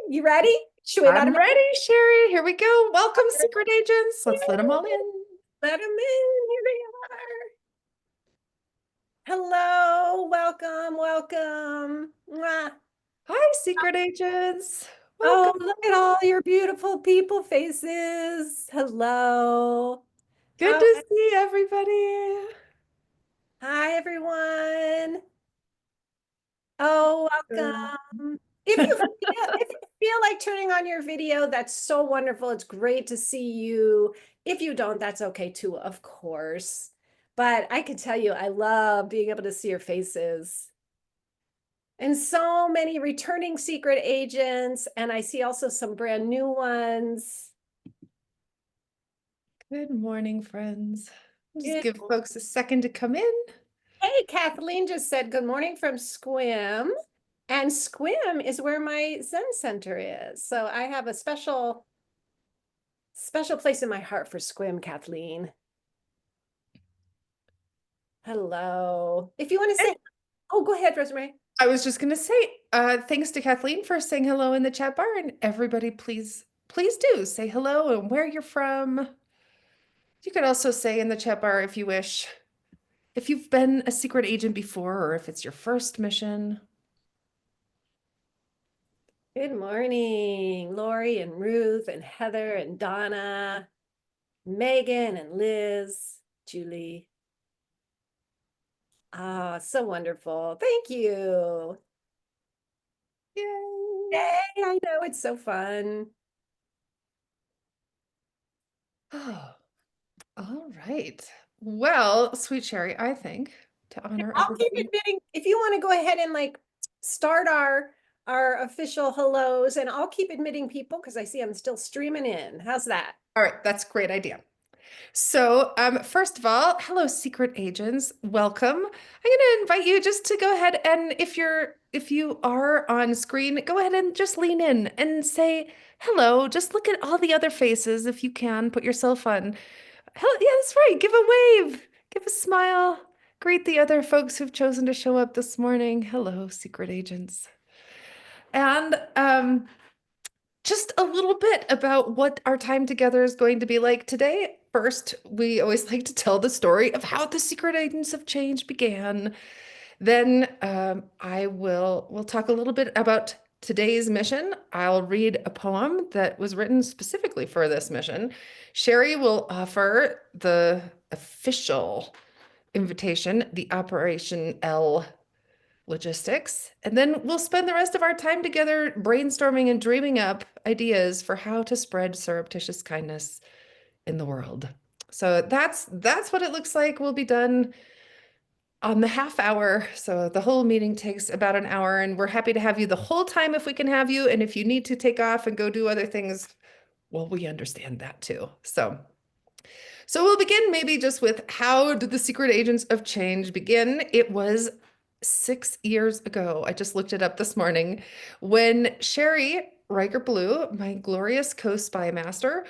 You ready? Should we let I'm them ready, Sherry. Here we go. Welcome, secret agents. Let's let them all in? in. Let them in. Here they are. Hello. Welcome. Welcome. Mwah. Hi, secret agents. Oh, Welcome. look at all your beautiful people faces. Hello. Good How? to see everybody. Hi, everyone. Oh, welcome. If you feel like turning on your video, that's so wonderful. It's great to see you. If you don't, that's okay too, of course. But I can tell you, I love being able to see your faces. And so many returning secret agents, and I see also some brand new ones. Good morning, friends. Just Good. give folks a second to come in. Hey, Kathleen just said good morning from Squim. And Squim is where my Zen Center is. So I have a special place in my heart for Squim, Kathleen. Hello. If you want to And say, oh, go ahead, Rosemary. I was just going to say, thanks to Kathleen for saying hello in the chat bar. And everybody, please do say hello and where you're from. You could also say in the chat bar if you wish, if you've been a secret agent before or if it's your first mission. Good morning, Lori and Ruth and Heather and Donna, Megan and Liz, Julie. Ah, so wonderful. Thank you. Yay. Yay, I know it's so fun. Oh, all right. Well, sweet Sherry, I think to honor I'll keep everybody. admitting if you want to go ahead and like start our official hellos, and I'll keep admitting people because I see I'm still streaming in. How's that? All right, that's a great idea. So, first of all, hello, secret agents. Welcome. I'm going to invite you just to go ahead and if you are on screen, go ahead and just lean in and say hello. Just look at all the other faces if you can. Put yourself on. Hell, yeah, that's right. Give a wave. Give a smile. Greet the other folks who've chosen to show up this morning. Hello, secret agents. And just a little bit about what our time together is going to be like today. First, we always like to tell the story of how the Secret Agents of Change began. Then we'll talk a little bit about today's mission. I'll read a poem that was written specifically for this mission. Sherry will offer the official invitation, the Operation L logistics, and then we'll spend the rest of our time together brainstorming and dreaming up ideas for how to spread surreptitious kindness in the world. So that's what it looks like. We'll be done on the half hour. So the whole meeting takes about an hour, and we're happy to have you the whole time if we can have you. And if you need to take off and go do other things, well, we understand that too. So we'll begin maybe just with how did the Secret Agents of Change begin? It was 6 years ago. I just looked it up this morning when Sherry Richert Belul, my glorious co-spy master,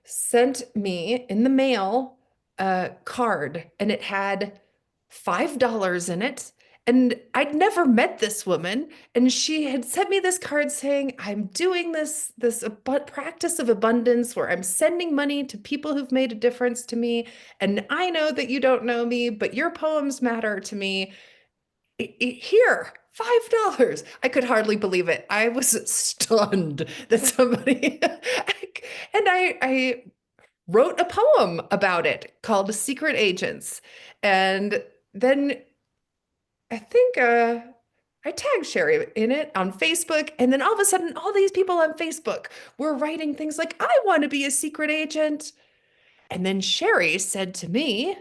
sent me in the mail a card and it had $5 in it. And I'd never met this woman, and she had sent me this card saying, "I'm doing this practice of abundance where I'm sending money to people who've made a difference to me, and I know that you don't know me, but your poems matter to me. Here, $5." I could hardly believe it. I was stunned that somebody and I wrote a poem about it called Secret Agents. And then I think I tagged Sherry in it on Facebook. And then all of a sudden, all these people on Facebook were writing things like, "I want to be a secret agent." And then Sherry said to me,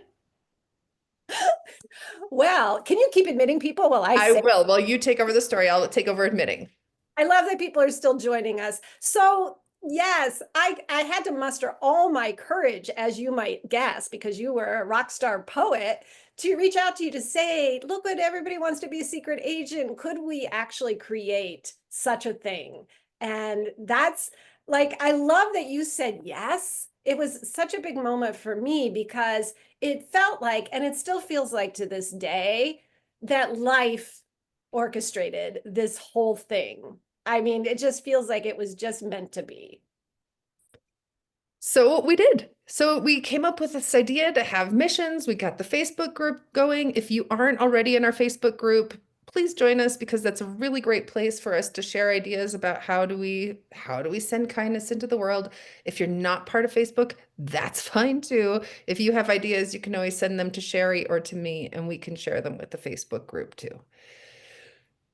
Well, can you keep admitting people while I "I say? will. Well, you take over the story. I'll take over admitting." I love that people are still joining us. So yes, I had to muster all my courage, as you might guess, because you were a rock star poet, to reach out to you to say, look what everybody wants to be a secret agent. Could we actually create such a thing? And that's like, I love that you said yes. It was such a big moment for me because it felt like, and it still feels like to this day, that life orchestrated this whole thing. I mean, it just feels like it was just meant to be. So we did. So we came up with this idea to have missions. We got the Facebook group going. If you aren't already in our Facebook group, please join us because that's a really great place for us to share ideas about how do we send kindness into the world. If you're not part of Facebook, that's fine too. If you have ideas, you can always send them to Sherry or to me, and we can share them with the Facebook group too.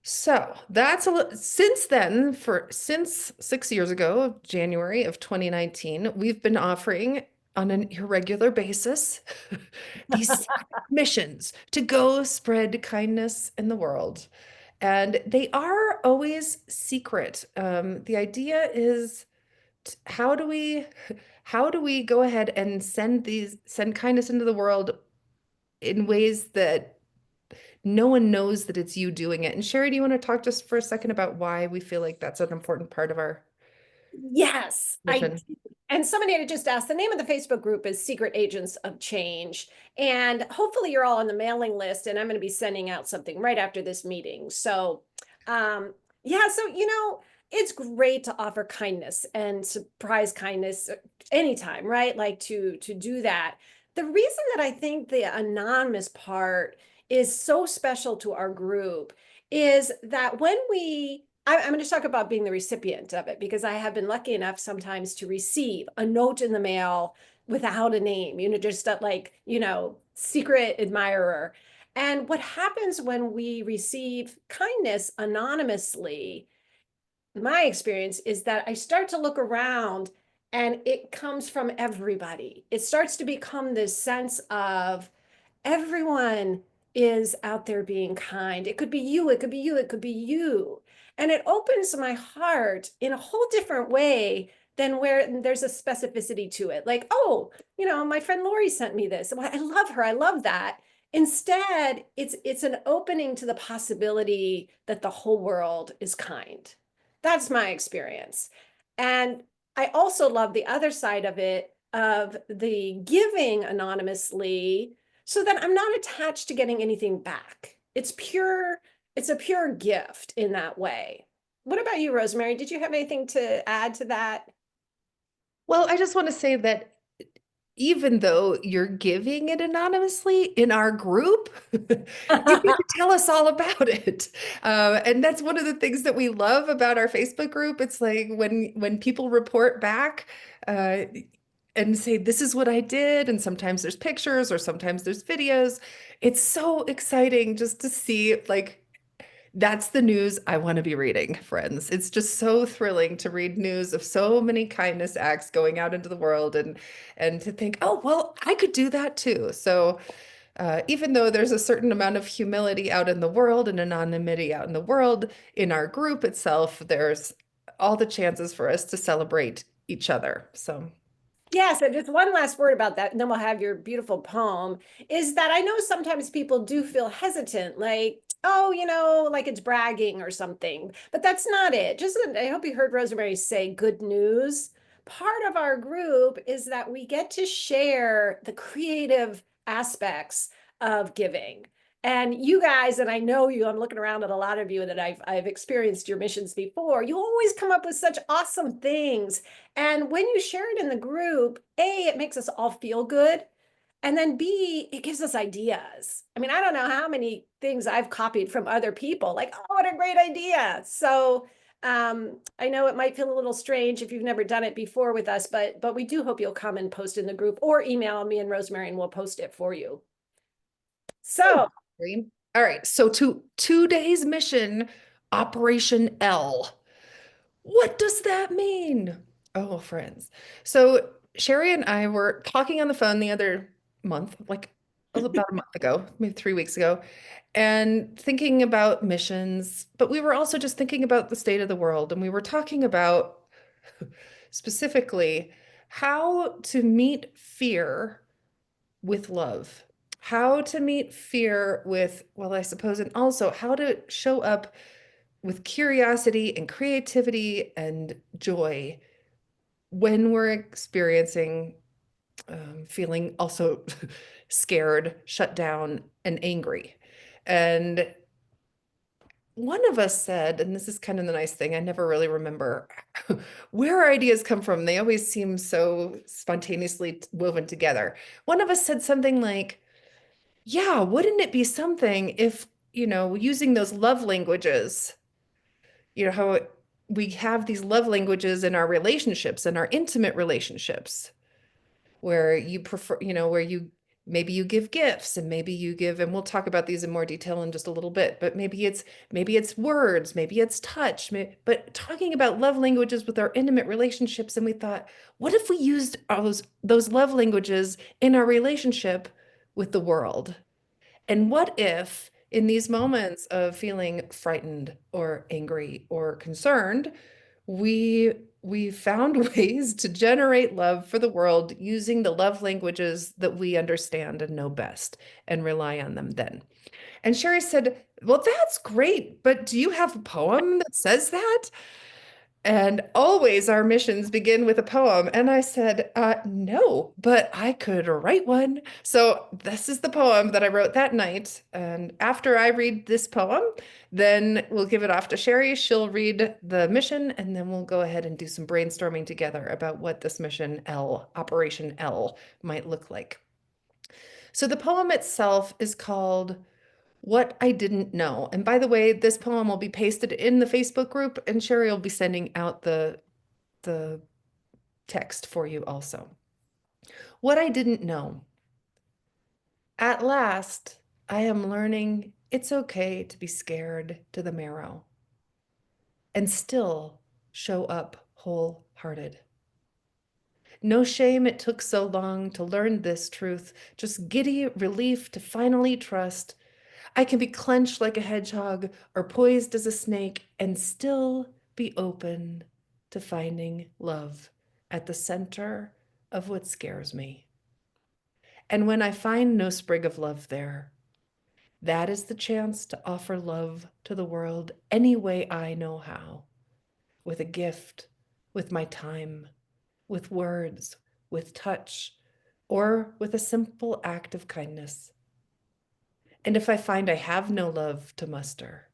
So that's since then, since 6 years ago, January of 2019, we've been offering on an irregular basis these secret missions to go spread kindness in the world. And they are always secret. The idea is how do we go ahead and send kindness into the world in ways that no one knows that it's you doing it. And Sherry, do you want to talk just for a second about why we feel like that's an important part of our Yes, I mission? do. And somebody had just asked, the name of the Facebook group is Secret Agents of Change. And hopefully you're all on the mailing list, and I'm going to be sending out something right after this meeting. So, yeah, so, it's great to offer kindness and surprise kindness anytime, right? Like to do that. The reason that I think the anonymous part is so special to our group is that when I'm going to talk about being the recipient of it because I have been lucky enough sometimes to receive a note in the mail without a name, just that like, secret admirer. And what happens when we receive kindness anonymously, my experience is that I start to look around and it comes from everybody. It starts to become this sense of everyone is out there being kind. It could be you, it could be you, it could be you. And it opens my heart in a whole different way than where there's a specificity to it. Like, oh, my friend Lori sent me this. Well, I love her. I love that. Instead, it's an opening to the possibility that the whole world is kind. That's my experience. And I also love the other side of it, of the giving anonymously so that I'm not attached to getting anything back. It's a pure gift in that way. What about you, Rosemary? Did you have anything to add to that? Well, I just want to say that even though you're giving it anonymously in our group, you get to tell us all about it. And that's one of the things that we love about our Facebook group. It's like when people report back uh, and say, this is what I did, and sometimes there's pictures or sometimes there's videos. It's so exciting just to see like that's the news I want to be reading, friends. It's just so thrilling to read news of so many kindness acts going out into the world and to think, oh, well, I could do that too. So even though there's a certain amount of humility out in the world and anonymity out in the world, in our group itself, there's all the chances for us to celebrate each other. So Yes, and just one last word about that, and then we'll have your beautiful poem, is that I know sometimes people do feel hesitant, like, oh, like it's bragging or something, but that's not it. Just, I hope you heard Rosemary say good news. Part of our group is that we get to share the creative aspects of giving. And you guys, and I know you, I'm looking around at a lot of you that I've experienced your missions before. You always come up with such awesome things, and when you share it in the group, A, it makes us all feel good. And then B, it gives us ideas. I mean, I don't know how many things I've copied from other people, like, oh, what a great idea. So I know it might feel a little strange if you've never done it before with us, but we do hope you'll come and post in the group or email me and Rosemary and we'll post it for you. oh, So great. All right. So to 2 days mission, Operation L. What does that mean? Oh, friends. So Sherry and I were talking on the phone the other month, like about a month ago, maybe 3 weeks ago, and thinking about missions, but we were also just thinking about the state of the world. And we were talking about specifically how to meet fear with love, how to meet fear with, well, I suppose, and also how to show up with curiosity and creativity and joy when we're experiencing feeling also scared, shut down, and angry. And one of us said, and this is kind of the nice thing, I never really remember where our ideas come from. They always seem so spontaneously woven together. One of us said something like, yeah, wouldn't it be something if, using those love languages, how we have these love languages in our relationships and our intimate relationships where you prefer, where maybe you give gifts and maybe you give, and we'll talk about these in more detail in just a little bit, but maybe it's words, maybe it's touch, but talking about love languages with our intimate relationships, and we thought, what if we used those love languages in our relationship with the world? And what if in these moments of feeling frightened or angry or concerned, we found ways to generate love for the world using the love languages that we understand and know best and rely on them then. And Sherry said, well, that's great, but do you have a poem that says that? And always our missions begin with a poem. And I said, no, but I could write one. So this is the poem that I wrote that night. And after I read this poem, then we'll give it off to Sherry. She'll read the mission, and then we'll go ahead and do some brainstorming together about what this mission L, Operation L, might look like. So the poem itself is called What I Didn't Know. And by the way, this poem will be pasted in the Facebook group, and Sherry will be sending out the text for you also. What I didn't know. At last, I am learning it's okay to be scared to the marrow and still show up wholehearted. No shame it took so long to learn this truth, just giddy relief to finally trust. I can be clenched like a hedgehog or poised as a snake and still be open to finding love at the center of what scares me. And when I find no sprig of love there, that is the chance to offer love to the world any way I know how, with a gift, with my time, with words, with touch, or with a simple act of kindness. And if I find I have no love to muster,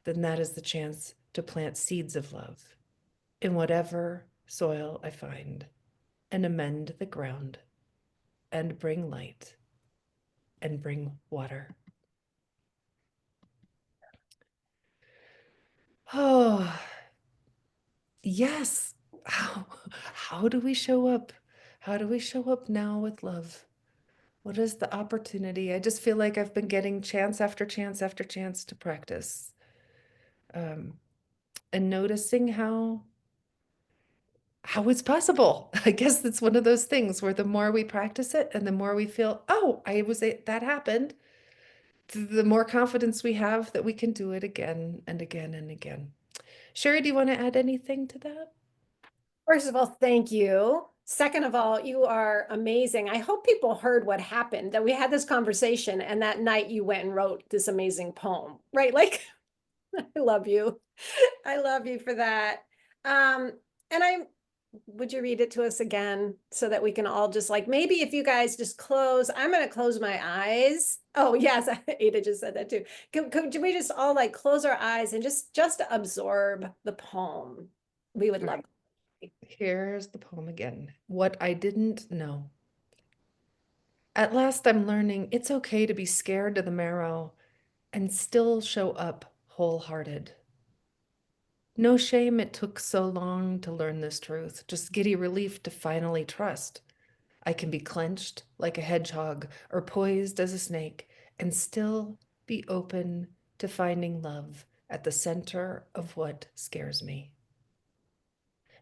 then that is the chance to plant seeds of love in whatever soil I find and amend the ground and bring light and bring water. Oh, yes. How do we show up? How do we show up now with love? What is the opportunity? I just feel like I've been getting chance after chance after chance to practice, um, and noticing how it's possible. I guess it's one of those things where the more we practice it and the more we feel, oh, that happened, the more confidence we have that we can do it again and again and again. Sherry, do you want to add anything to that? First of all, thank you. Second of all, you are amazing. I hope people heard what happened, that we had this conversation and that night you went and wrote this amazing poem, right? Like, I love you. I love you for that. Um, and would you read it to us again so that we can all just like, maybe if you guys just close, I'm going to close my eyes. Oh, yes. Ada just said that too. Could we just all like close our eyes and just absorb the poem? We would All love right, here's the poem again. What I didn't know. At last, I'm learning it's okay to be scared to the marrow and still show up wholehearted. No shame it took so long to learn this truth, just giddy relief to finally trust. I can be clenched like a hedgehog or poised as a snake and still be open to finding love at the center of what scares me.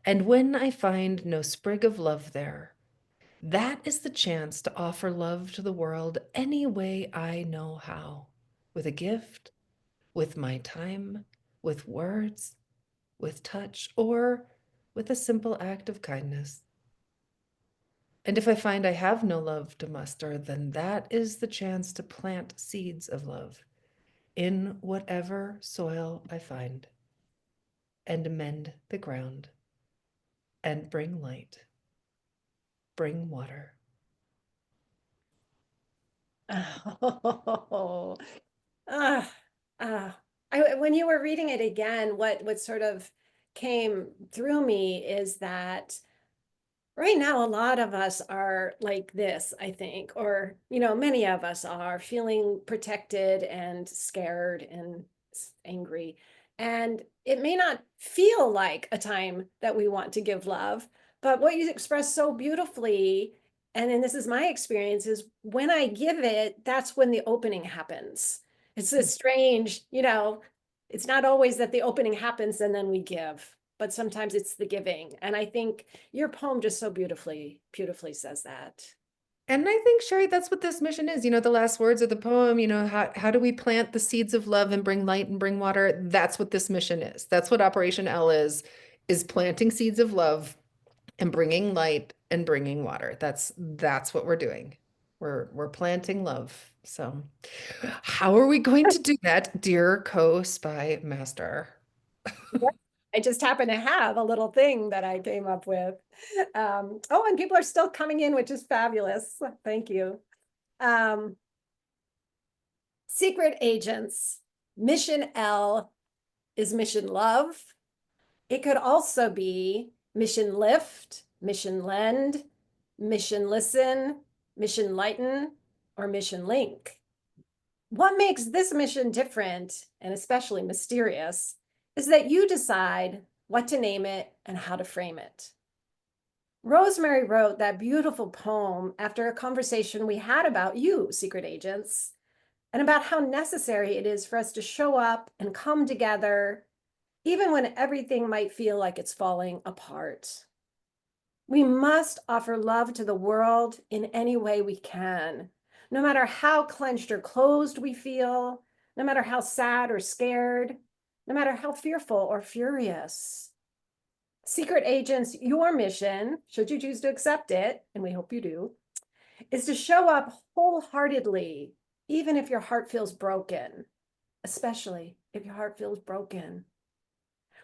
And when I find no sprig of love there, that is the chance to offer love to the world any way I know how, with a gift, with my time, with words, with touch, or with a simple act of kindness. And if I find I have no love to muster, then that is the chance to plant seeds of love in whatever soil I find and amend the ground and bring light, bring water. Oh, ah, ah. When you were reading it again, what sort of came through me is that right now, a lot of us are like this, I think, or, many of us are feeling protected and scared and angry. And it may not feel like a time that we want to give love, but what you expressed so beautifully, and then this is my experience, is when I give it, that's when the opening happens. It's this strange, it's not always that the opening happens and then we give, but sometimes it's the giving. And I think your poem just so beautifully says that. And I think, Sherry, that's what this mission is. The last words of the poem, how do we plant the seeds of love and bring light and bring water? That's what this mission is. That's what Operation L is planting seeds of love and bringing light and bringing water. That's what we're doing. We're planting love. So, how are we going to do that, dear co-spy master? Yep. I just happen to have a little thing that I came up with. Oh, and people are still coming in, which is fabulous. Thank you. Um, Secret agents. Mission L is mission love. It could also be mission lift, mission lend, mission listen, mission lighten, or mission link. What makes this mission different and especially mysterious is that you decide what to name it and how to frame it. Rosemary wrote that beautiful poem after a conversation we had about you, secret agents, and about how necessary it is for us to show up and come together, even when everything might feel like it's falling apart. We must offer love to the world in any way we can, no matter how clenched or closed we feel, no matter how sad or scared, no matter how fearful or furious. Secret agents, your mission, should you choose to accept it, and we hope you do, is to show up wholeheartedly, even if your heart feels broken, especially if your heart feels broken.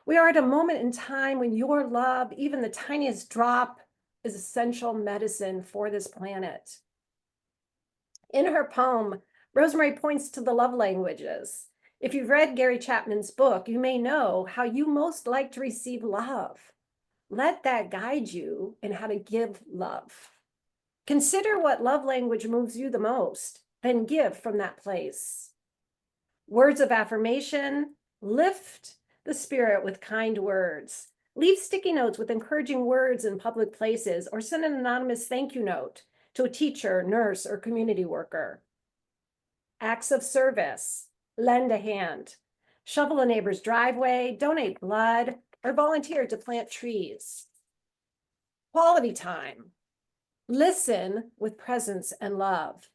We are at a moment in time when your love, even the tiniest drop, is essential medicine for this planet. In her poem, Rosemary points to the love languages. If you've read Gary Chapman's book, you may know how you most like to receive love. Let that guide you in how to give love. Consider what love language moves you the most, then give from that place. Words of affirmation, lift the spirit with kind words. Leave sticky notes with encouraging words in public places, or send an anonymous thank you note to a teacher, nurse, or community worker. Acts of service, lend a hand, shovel a neighbor's driveway, donate blood, or volunteer to plant trees. Quality time, listen with presence and love.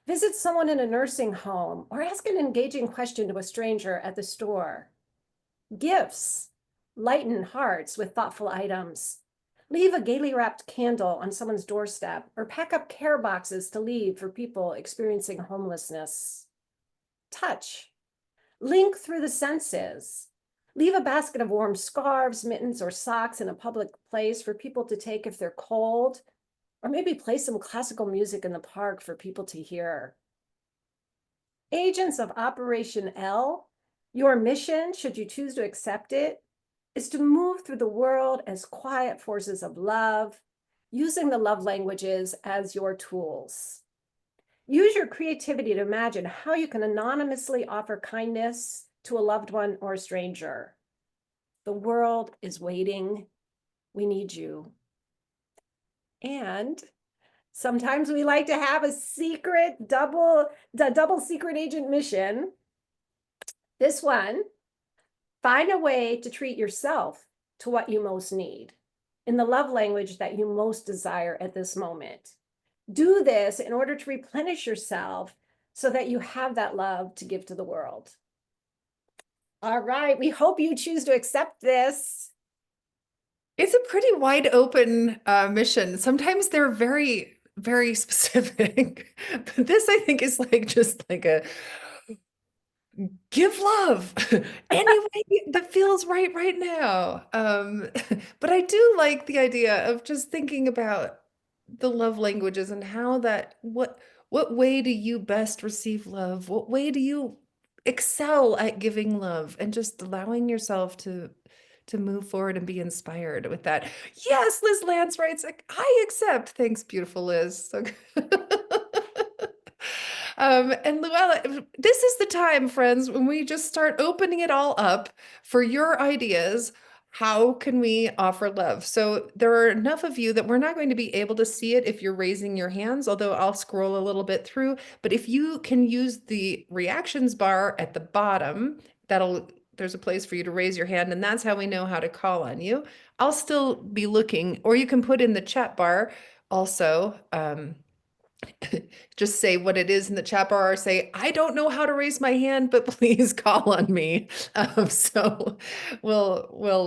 Visit someone in a nursing home or ask an engaging question to a stranger at the store. Gifts, lighten hearts with thoughtful items. Leave a gaily wrapped candle on someone's doorstep or pack up care boxes to leave for people experiencing homelessness. Touch, link through the senses. Leave a basket of warm scarves, mittens, or socks in a public place for people to take if they're cold, or maybe play some classical music in the park for people to hear. Agents of Operation L, your mission, should you choose to accept it, is to move through the world as quiet forces of love, using the love languages as your tools. Use your creativity to imagine how you can anonymously offer kindness to a loved one or a stranger. The world is waiting. We need you. And sometimes we like to have a secret double secret agent mission. This one, find a way to treat yourself to what you most need in the love language that you most desire at this moment. Do this in order to replenish yourself so that you have that love to give to the world. All right, we hope you choose to accept this. It's a pretty wide open mission. Sometimes they're very, very specific. But this, I think, is like just like a give love any way that feels right now. But I do like the idea of just thinking about the love languages and how that what way do you best receive love? What way do you excel at giving love and just allowing yourself to move forward and be inspired with that. Yes, Liz Lance writes, I accept. Thanks, beautiful Liz. So and Luella, this is the time, friends, when we just start opening it all up for your ideas. How can we offer love? So there are enough of you that we're not going to be able to see it if you're raising your hands, although I'll scroll a little bit through. But if you can use the reactions bar at the bottom, there's a place for you to raise your hand, and that's how we know how to call on you. I'll still be looking, or you can put in the chat bar also. Just say what it is in the chat bar or say, I don't know how to raise my hand, but please call on me. So we'll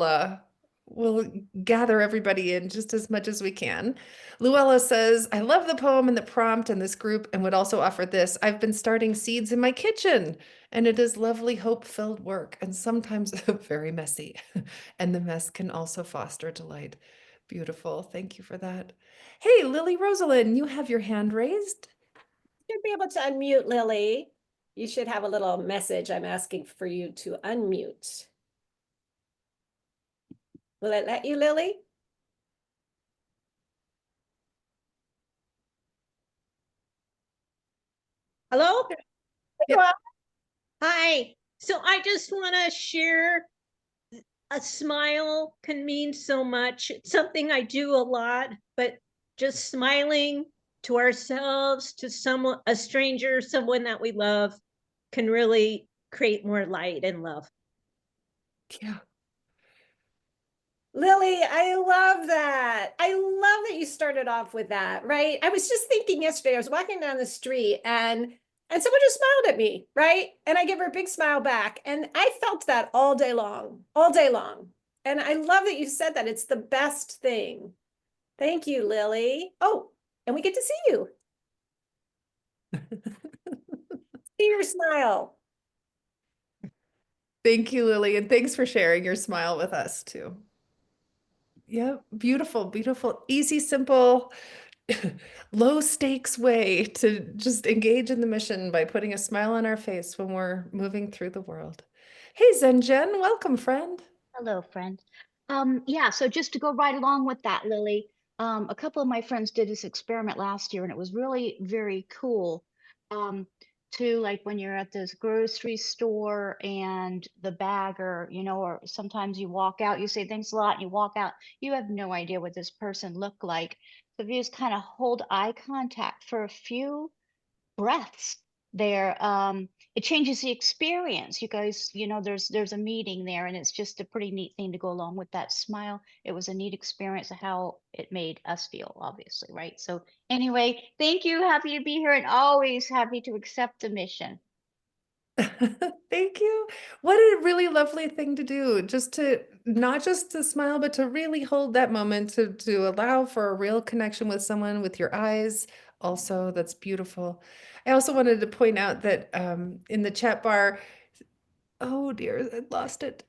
gather everybody in just as much as we can. Luella says, I love the poem and the prompt and this group and would also offer this. I've been starting seeds in my kitchen and it is lovely, hope-filled work and sometimes very messy. And the mess can also foster delight. Beautiful. Thank you for that. Hey, Lily Rosalind, you have your hand raised. You'd be able to unmute, Lily. You should have a little message. I'm asking for you to unmute. Will it let you, Lily? Hello? Yep. Hi. So I just want to share a smile can mean so much. It's something I do a lot, but just smiling to ourselves, to someone, a stranger, someone that we love, can really create more light and love. Yeah. Lily, I love that. I love that you started off with that, right? I was just thinking yesterday, I was walking down the street and someone just smiled at me, right? And I give her a big smile back. And I felt that all day long, all day long. And I love that you said that. It's the best thing. Thank you, Lily. Oh, and we get to see you. See your smile. Thank you, Lily, and thanks for sharing your smile with us too. Yeah, beautiful, beautiful, easy, simple, low stakes way to just engage in the mission by putting a smile on our face when we're moving through the world. Hey, Zen Jen, welcome, friend. Hello, friend. Yeah, so just to go right along with that, Lily, a couple of my friends did this experiment last year, and it was really very cool. To like when you're at this grocery store and the bagger, or sometimes you walk out, you say thanks a lot, and you walk out, you have no idea what this person looked like. So if you just kind of hold eye contact for a few breaths there, it changes the experience. You guys, there's a meeting there, and it's just a pretty neat thing to go along with that smile. It was a neat experience of how it made us feel, obviously, right? So anyway, thank you. Happy to be here and always happy to accept the mission. Thank you. What a really lovely thing to do. Just to not just to smile, but to really hold that moment to allow for a real connection with someone with your eyes. Also, that's beautiful. I also wanted to point out that in the chat bar, oh dear, I lost it.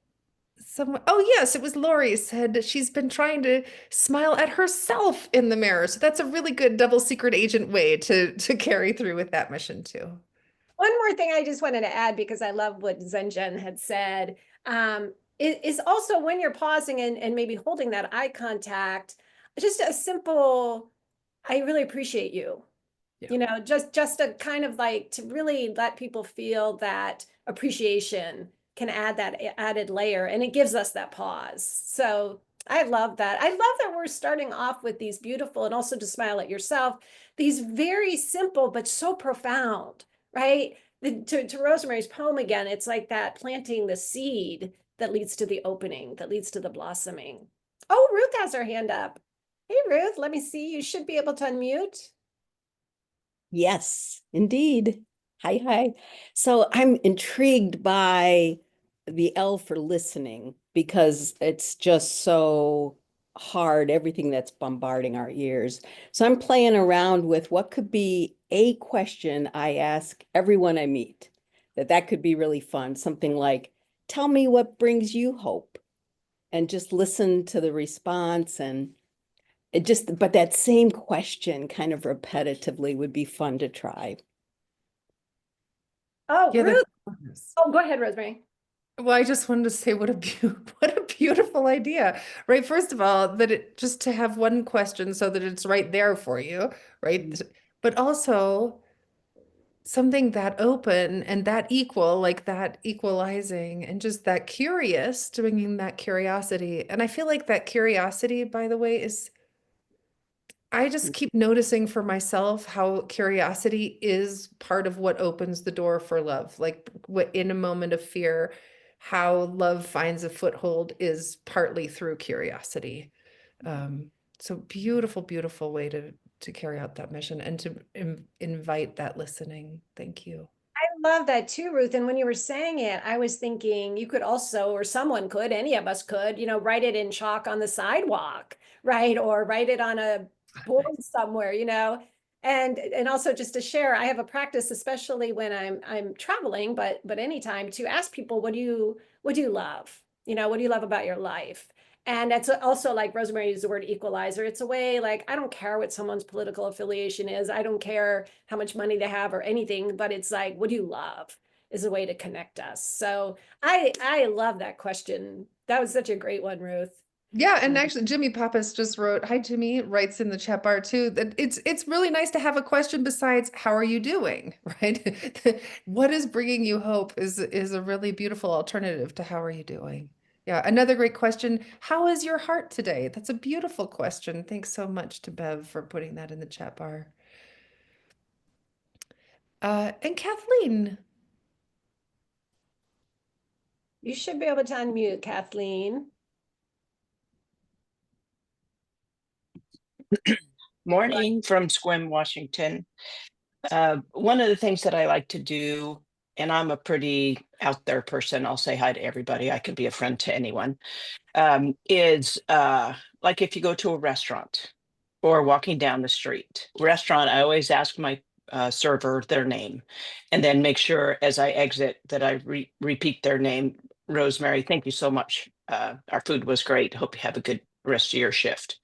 Someone, oh yes, it was Lori said that she's been trying to smile at herself in the mirror. So that's a really good double secret agent way to carry through with that mission too. One more thing I just wanted to add because I love what Zenjen had said. Is also when you're pausing and maybe holding that eye contact, just a simple, I really appreciate you. Yeah. You know, just a kind of like to really let people feel that appreciation can add that added layer, and it gives us that pause. So I love that. I love that we're starting off with these beautiful, and also to smile at yourself, these very simple but so profound, right? To Rosemary's poem again, it's like that planting the seed that leads to the opening, that leads to the blossoming. Oh, Ruth has her hand up. Hey, Ruth, let me see. You should be able to unmute. Yes, indeed. Hi, hi. So I'm intrigued by the L for listening because it's just so hard, everything that's bombarding our ears. So I'm playing around with what could be a question I ask everyone I meet. That could be really fun. Something like, tell me what brings you hope, and just listen to the response and it just, but that same question kind of repetitively would be fun to try. Oh, Yeah, Ruth, Yes. Oh, go ahead, Rosemary. Well, I just wanted to say what a what a beautiful idea, right? First of all, that it just to have one question so that it's right there for you, right? But also something that open and that equal, like that equalizing and just that curious, bringing that curiosity. And I feel like that curiosity, by the way, is I just keep noticing for myself how curiosity is part of what opens the door for love. Like what in a moment of fear, how love finds a foothold is partly through curiosity. So beautiful, beautiful way to carry out that mission and to invite that listening. Thank you. I love that too, Ruth. And when you were saying it, I was thinking you could also, or someone could, any of us could, write it in chalk on the sidewalk, right? Or write it on a board somewhere, And also just to share, I have a practice, especially when I'm traveling, but anytime to ask people, what do you love? What do you love about your life? And that's also like Rosemary used the word equalizer. It's a way like, I don't care what someone's political affiliation is. I don't care how much money they have or anything, but it's like, what do you love is a way to connect us. So I love that question. That was such a great one, Ruth. Yeah, and actually Jimmy Pappas just wrote, hi Jimmy, writes in the chat bar too, that it's really nice to have a question besides how are you doing, right? What is bringing you hope is a really beautiful alternative to how are you doing? Yeah, another great question, how is your heart today? That's a beautiful question. Thanks so much to Bev for putting that in the chat bar. And Kathleen. You should be able to unmute, Kathleen. Morning from Sequim, Washington. One of the things that I like to do, and I'm a pretty out there person, I'll say hi to everybody. I can be a friend to anyone, is like if you go to a restaurant or walking down the street. Restaurant, I always ask my server their name and then make sure as I exit that I repeat their name. Rosemary, thank you so much. Our food was great. Hope you have a good rest of your shift.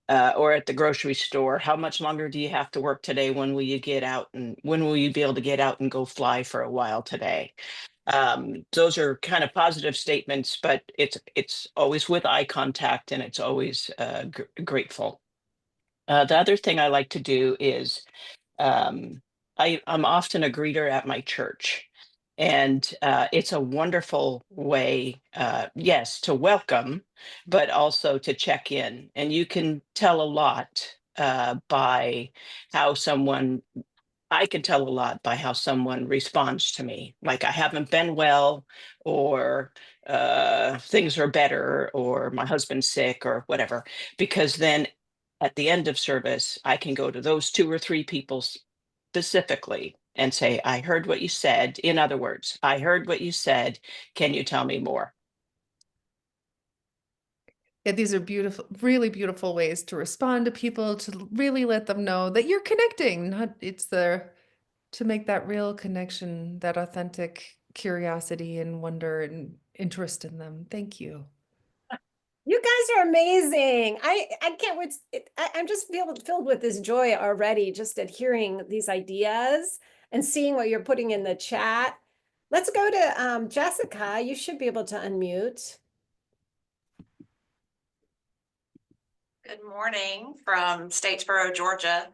Or at the grocery store, how much longer do you have to work today? When will you get out, and when will you be able to get out and go fly for a while today? Those are kind of positive statements, but it's always with eye contact and it's always grateful. The other thing I like to do is I'm often a greeter at my church. And it's a wonderful way, yes, to welcome, but also to check in. And you can tell a lot by how someone, I can tell a lot by how someone responds to me. Like I haven't been well, or things are better, or my husband's sick, or whatever. Because then at the end of service, I can go to those 2 or 3 people specifically and say, I heard what you said. In other words, I heard what you said. Can you tell me more? Yeah, these are beautiful, really beautiful ways to respond to people, to really let them know that you're connecting, not it's there to make that real connection, that authentic curiosity and wonder and interest in them. Thank you. You guys are amazing. I can't wait. I'm just filled with this joy already, just at hearing these ideas and seeing what you're putting in the chat. Let's go to Jessica. You should be able to unmute. Good morning from Statesboro, Georgia.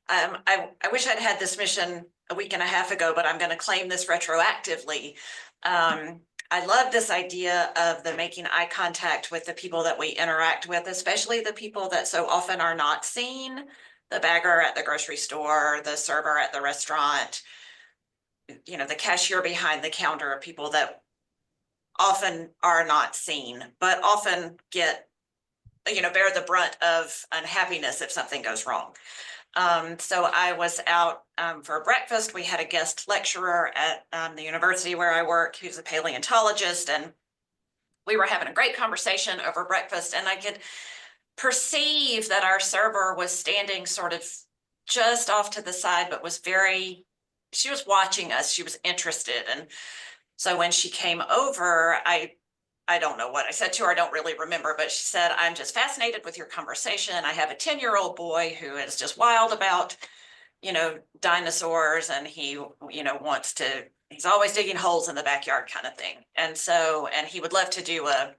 I wish I'd had this mission a week and a half ago, but I'm going to claim this retroactively. I love this idea of the making eye contact with the people that we interact with, especially the people that so often are not seen, the bagger at the grocery store, the server at the restaurant, the cashier behind the counter, people that often are not seen, but often get bear the brunt of unhappiness if something goes wrong. So I was out for breakfast. We had a guest lecturer at the university where I work, who's a paleontologist, and we were having a great conversation over breakfast, and I could perceive that our server was standing sort of just off to the side, but she was watching us. She was interested. And so when she came over, I don't know what I said to her. I don't really remember, but she said, I'm just fascinated with your conversation. I have a 10-year-old boy who is just wild about, dinosaurs, and he, wants to, He's always digging holes in the backyard kind of thing. And so, and he would love to do a,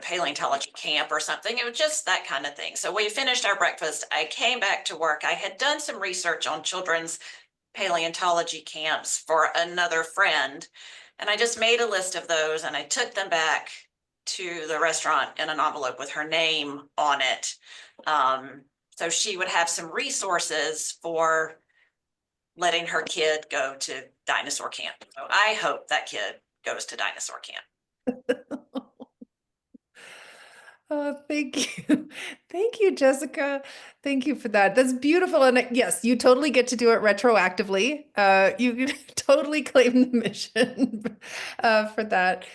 paleontology camp or something. It was just that kind of thing. So we finished our breakfast. I came back to work. I had done some research on children's paleontology camps for another friend. And I just made a list of those and I took them back to the restaurant in an envelope with her name on it. So she would have some resources for letting her kid go to dinosaur camp. So I hope that kid goes to dinosaur camp. Oh, thank you. Thank you, Jessica. Thank you for that. That's beautiful. And yes, you totally get to do it retroactively. You can totally claim the mission for that.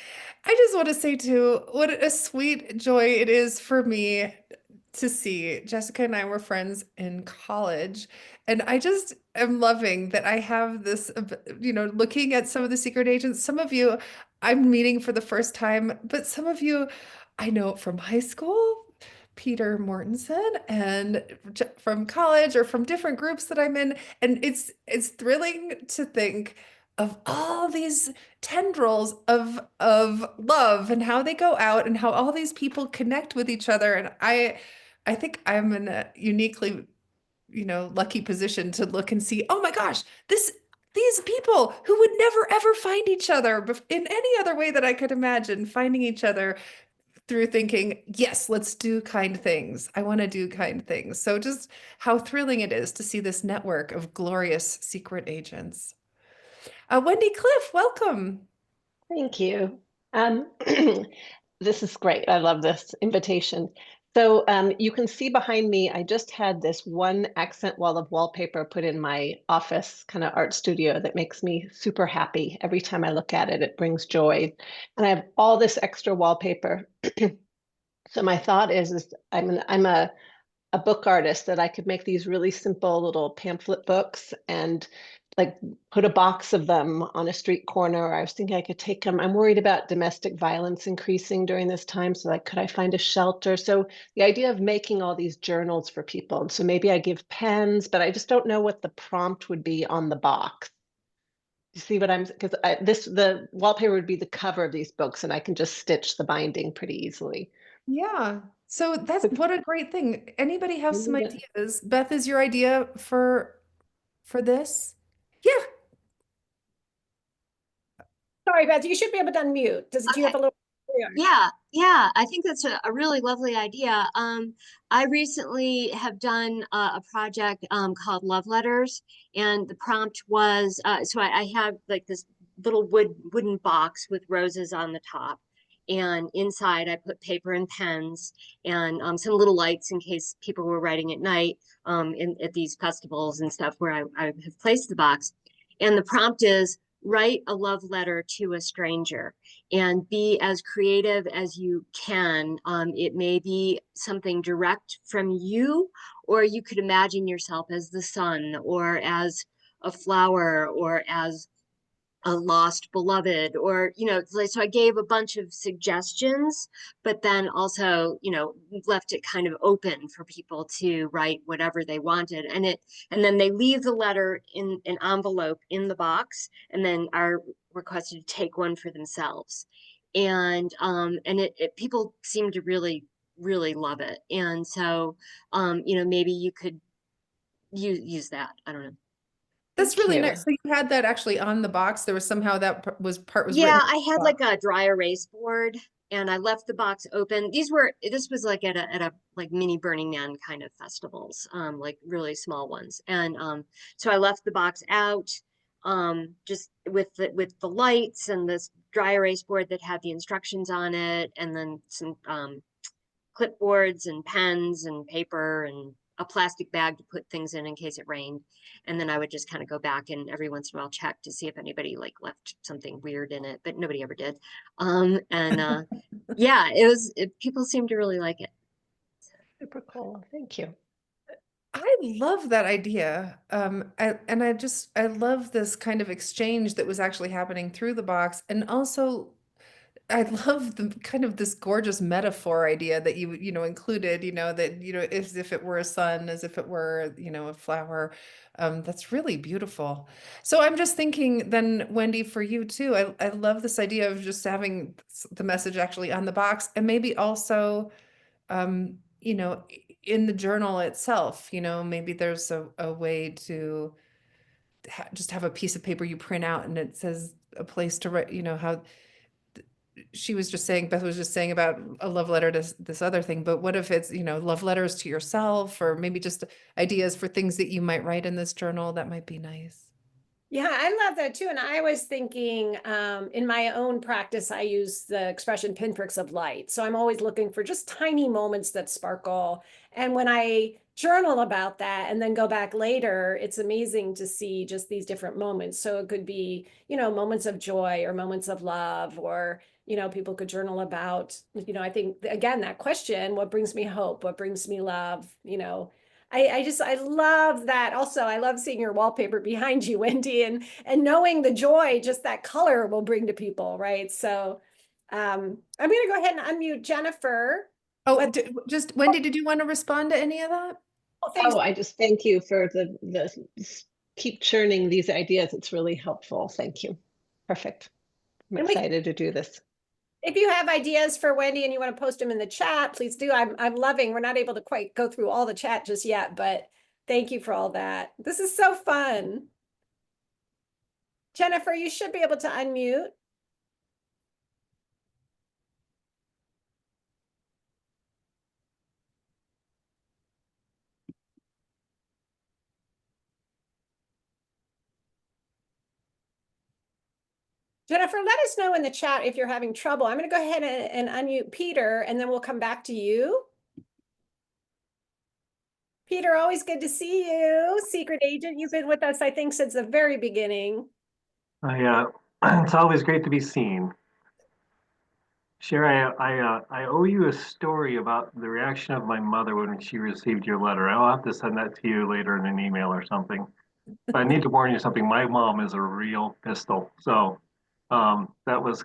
I just want to say too, what a sweet joy it is for me to see. Jessica and I were friends in college, and I just am loving that I have this, looking at some of the secret agents. Some of you I'm meeting for the first time, but some of you I know from high school, Peter Mortensen, and from college or from different groups that I'm in. And it's thrilling to think of all these tendrils of love and how they go out and how all these people connect with each other. And I think I'm in a uniquely, lucky position to look and see, oh my gosh, these people who would never ever find each other in any other way that I could imagine finding each other through thinking, yes, let's do kind things. I want to do kind things. So just how thrilling it is to see this network of glorious secret agents. Wendy Cliff, welcome. Thank you. This is great. I love this invitation. So you can see behind me, I just had this one accent wall of wallpaper put in my office kind of art studio that makes me super happy. Every time I look at it, it brings joy. And I have all this extra wallpaper. So my thought is I'm a book artist, that I could make these really simple little pamphlet books and like put a box of them on a street corner. I was thinking I could take them. I'm worried about domestic violence increasing during this time. So like, could I find a shelter? So the idea of making all these journals for people. And so maybe I give pens, but I just don't know what the prompt would be on the box. You see what because the wallpaper would be the cover of these books and I can just stitch the binding pretty easily. Yeah. So that's what a great thing. Anybody have some Yeah. ideas? Beth, is your idea for this? Yeah. Sorry, Beth, you should be able to unmute. Do you have a little? Yeah, I think that's a really lovely idea. I recently have done a project called Love Letters, and the prompt was so I have like this little wooden box with roses on the top, and inside I put paper and pens and some little lights in case people were writing at night at these festivals and stuff where I have placed the box. And the prompt is write a love letter to a stranger and be as creative as you can. It may be something direct from you, or you could imagine yourself as the sun, or as a flower, or as a lost beloved, or so I gave a bunch of suggestions, but then also left it kind of open for people to write whatever they wanted, and then they leave the letter in an envelope in the box and then are requested to take one for themselves. And people seem to really love it. And so maybe you could use that. I don't know. That's Thank really you. nice. So you had that actually on the box. There was somehow that was Yeah, written. I had like a dry erase board and I left the box open. This was like at a like mini Burning Man kind of festivals, like really small ones. And so I left the box out just with the lights and this dry erase board that had the instructions on it, and then some clipboards and pens and paper and a plastic bag to put things in case it rained. And then I would just kind of go back and every once in a while check to see if anybody like left something weird in it, but nobody ever did. Yeah, people seem to really like it. Super cool. Thank you. I love that idea. I love this kind of exchange that was actually happening through the box. And also, I love the kind of this gorgeous metaphor idea that you know, included, that, as if it were a sun, as if it were, a flower. That's really beautiful. So I'm just thinking then, Wendy, for you too, I love this idea of just having the message actually on the box, and maybe also, in the journal itself, maybe there's a way to just have a piece of paper you print out and it says a place to write, how she was just saying, Beth was just saying about a love letter to this other thing, but what if it's, love letters to yourself, or maybe just ideas for things that you might write in this journal? That might be nice. Yeah, I love that too. And I was thinking, in my own practice, I use the expression pinpricks of light. So I'm always looking for just tiny moments that sparkle. And when I journal about that and then go back later, it's amazing to see just these different moments. So it could be, moments of joy or moments of love, or, people could journal about, I think, again, that question, what brings me hope? What brings me love? I love that. Also, I love seeing your wallpaper behind you, Wendy, and knowing the joy just that color will bring to people, right? So I'm going to go ahead and unmute Jennifer. Oh, just Wendy, did you want to respond to any of that? Oh, thanks. Oh, I just thank you for keep churning these ideas. It's really helpful. Thank you. Perfect. I'm excited to do this. If you have ideas for Wendy and you want to post them in the chat, please do. I'm loving, we're not able to quite go through all the chat just yet, but thank you for all that. This is so fun. Jennifer, you should be able to unmute. Jennifer, let us know in the chat if you're having trouble. I'm going to go ahead and unmute Peter, and then we'll come back to you. Peter, always good to see you. Secret agent, you've been with us, I think, since the very beginning. It's always great to be seen. Sherry, I owe you a story about the reaction of my mother when she received your letter. I'll have to send that to you later in an email or something. But I need to warn you something. My mom is a real pistol. So that was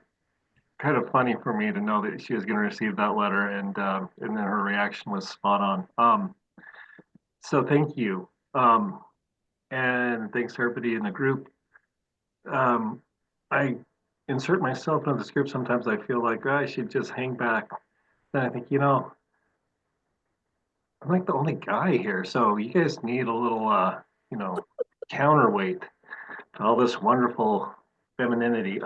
kind of funny for me to know that she was going to receive that letter, and then her reaction was spot on. So thank you. And thanks to everybody in the group. I insert myself into the script. Sometimes I feel like, I should just hang back. Then I think, I'm like the only guy here. So you guys need a little, counterweight to all this wonderful femininity.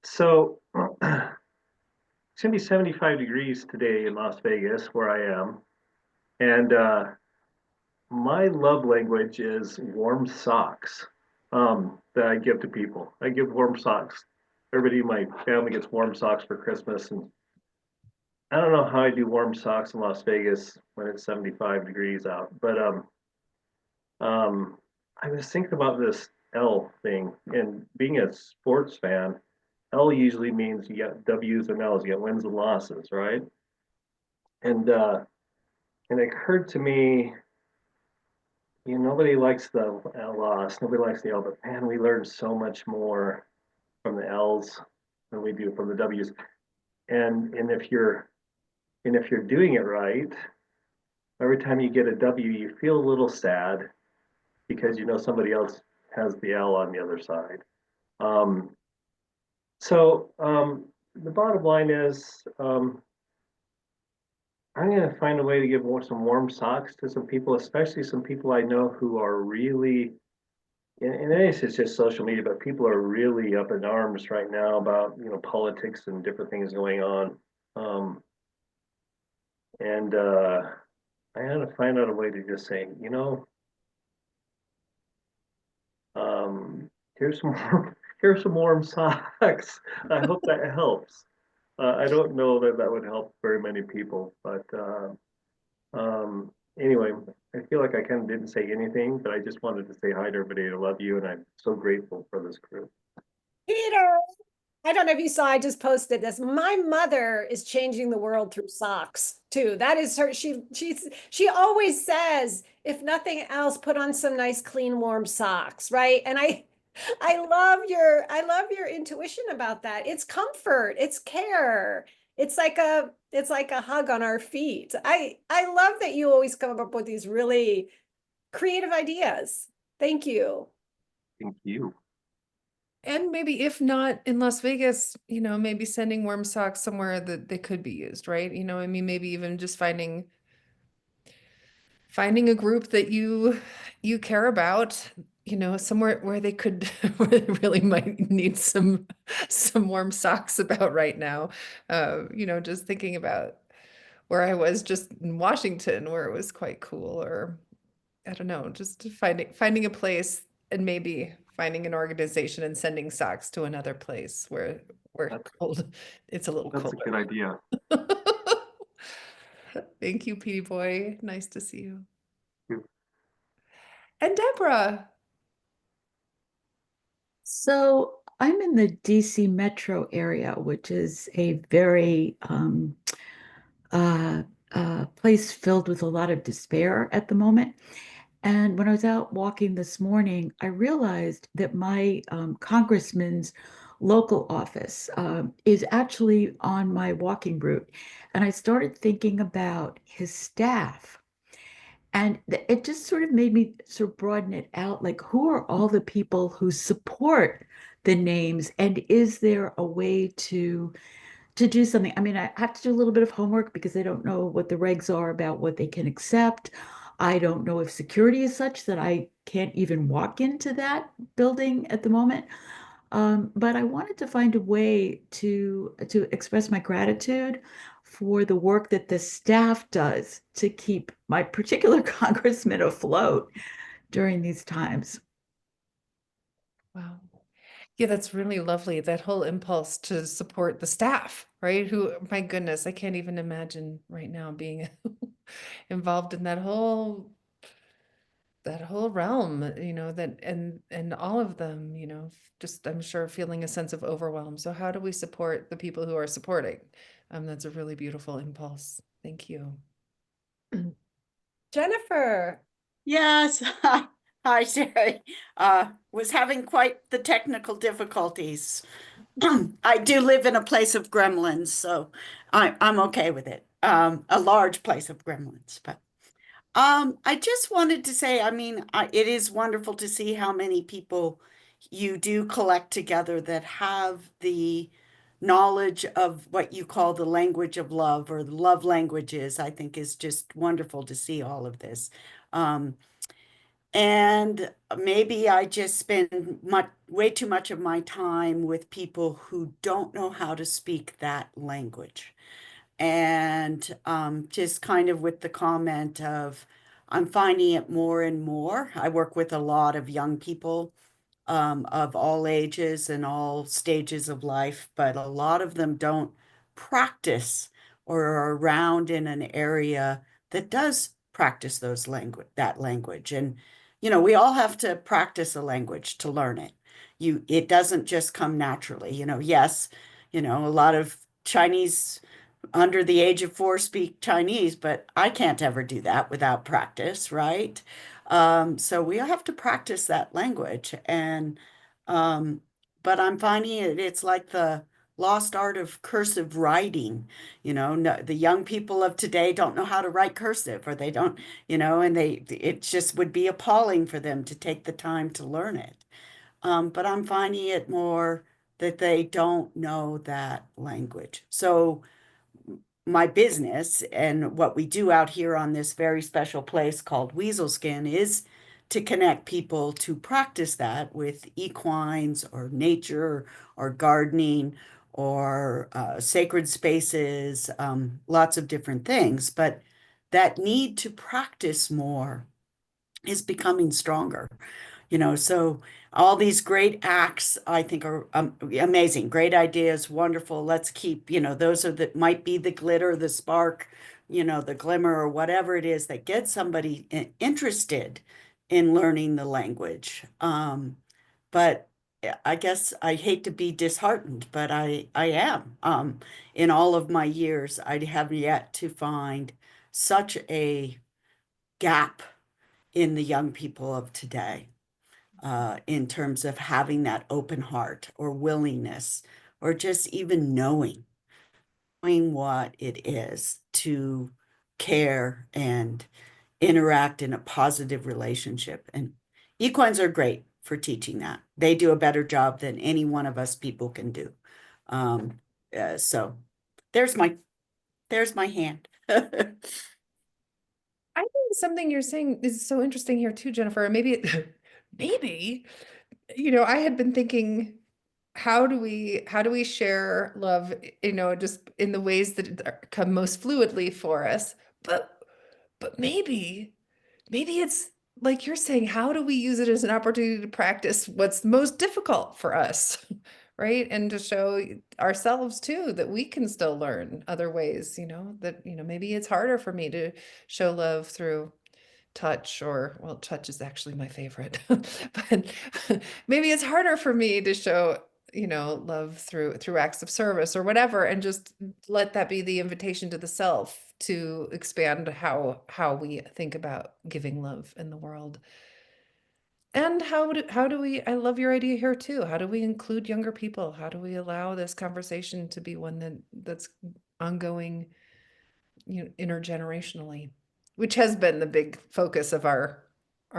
So it's gonna be 75 degrees today in Las Vegas, where I am. And my love language is warm socks that I give to people. I give warm socks. Everybody in my family gets warm socks for Christmas, and I don't know how I do warm socks in Las Vegas when it's 75 degrees out. But I was thinking about this L thing, and being a sports fan, L usually means you get W's and L's, you get wins and losses, right? And it occurred to me, nobody likes the loss, nobody likes the L, but man, we learn so much more from the L's than we do from the W's. And if you're doing it right, every time you get a W, you feel a little sad because somebody else has the L on the other side. So the bottom line is, I'm going to find a way to give some warm socks to some people, especially some people I know who are really, and it's just social media, but people are really up in arms right now about, politics and different things going on. And I had to find out a way to just say, here's some warm socks. I hope that helps. I don't know that would help very many people, but anyway, I feel like I kind of didn't say anything, but I just wanted to say hi to everybody. I love you, and I'm so grateful for this group. Peter, I don't know if you saw, I just posted this. My mother is changing the world through socks too. That is her. She always says, if nothing else, put on some nice, clean, warm socks, right? And I love your intuition about that. It's comfort, it's care. It's like a hug on our feet. I love that you always come up with these really creative ideas. Thank you. Thank you. And maybe if not in Las Vegas, maybe sending warm socks somewhere that they could be used, right? I mean, maybe even just finding a group that you care about, somewhere where they could where they really might need some warm socks about right now. Just thinking about where I was just in Washington where it was quite cool, or I don't know, just finding a place and maybe finding an organization and sending socks to another place where That's, cold it's a little that's a colder. good idea. Thank you, Petey boy. Nice to see you. You- And Deborah. So I'm in the DC metro area, which is a very place filled with a lot of despair at the moment. And when I was out walking this morning, I realized that my congressman's local office is actually on my walking route. And I started thinking about his staff. And it just sort of made me sort of broaden it out. Like, who are all the people who support the names? And is there a way to do something? I mean, I have to do a little bit of homework because I don't know what the regs are about what they can accept. I don't know if security is such that I can't even walk into that building at the moment. But I wanted to find a way to express my gratitude for the work that the staff does to keep my particular congressman afloat during these times. Wow. Yeah, that's really lovely. That whole impulse to support the staff, right? Who, my goodness, I can't even imagine right now being involved in that whole realm, that and all of them, just I'm sure feeling a sense of overwhelm. So how do we support the people who are supporting? That's a really beautiful impulse. Thank you. Jennifer. Yes. Hi, Sherry. Was having quite the technical difficulties. I do live in a place of gremlins, so I'm okay with it. A large place of gremlins, but I just wanted to say, I mean, it is wonderful to see how many people you do collect together that have the knowledge of what you call the language of love or the love languages. I think is just wonderful to see all of this. Um, and maybe I just spend way too much of my time with people who don't know how to speak that language. And just kind of with the comment of, I'm finding it more and more. I work with a lot of young people of all ages and all stages of life, but a lot of them don't practice or are around in an area that does practice that language. And we all have to practice a language to learn it. It doesn't just come naturally. Yes, a lot of Chinese under the age of 4 speak Chinese, but I can't ever do that without practice, right? So we have to practice that language. Um, but I'm finding it's like the lost art of cursive writing. No, the young people of today don't know how to write cursive, or they don't, and it just would be appalling for them to take the time to learn it. But I'm finding it more that they don't know that language. So my business and what we do out here on this very special place called Weasel Skin is to connect people to practice that with equines or nature or gardening or sacred spaces, lots of different things. But that need to practice more is becoming stronger. So all these great acts I think are amazing, great ideas, wonderful. Let's keep, those are that might be the glitter, the spark, the glimmer, or whatever it is that gets somebody interested in learning the language. But I guess I hate to be disheartened, but I am. In all of my years, I have yet to find such a gap in the young people of today. in terms of having that open heart or willingness, or just even knowing what it is to care and interact in a positive relationship. And equines are great for teaching that. They do a better job than any one of us people can do. So there's my hand. I think something you're saying is so interesting here too, Jennifer. And maybe, maybe, I had been thinking, how do we share love, just in the ways that come most fluidly for us? But maybe it's like you're saying, how do we use it as an opportunity to practice what's most difficult for us, right? And to show ourselves too that we can still learn other ways, that, maybe it's harder for me to show love through touch, or well, touch is actually my favorite, but maybe it's harder for me to show love through acts of service or whatever, and just let that be the invitation to the self to expand how we think about giving love in the world. And how do we, I love your idea here too, how do we include younger people, how do we allow this conversation to be one that's ongoing, intergenerationally, which has been the big focus of our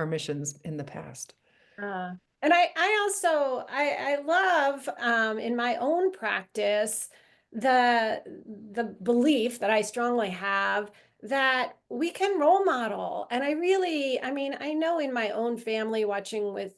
missions in the past. And I also, I love, in my own practice, the belief that I strongly have that we can role model. And I mean, I know in my own family, watching with,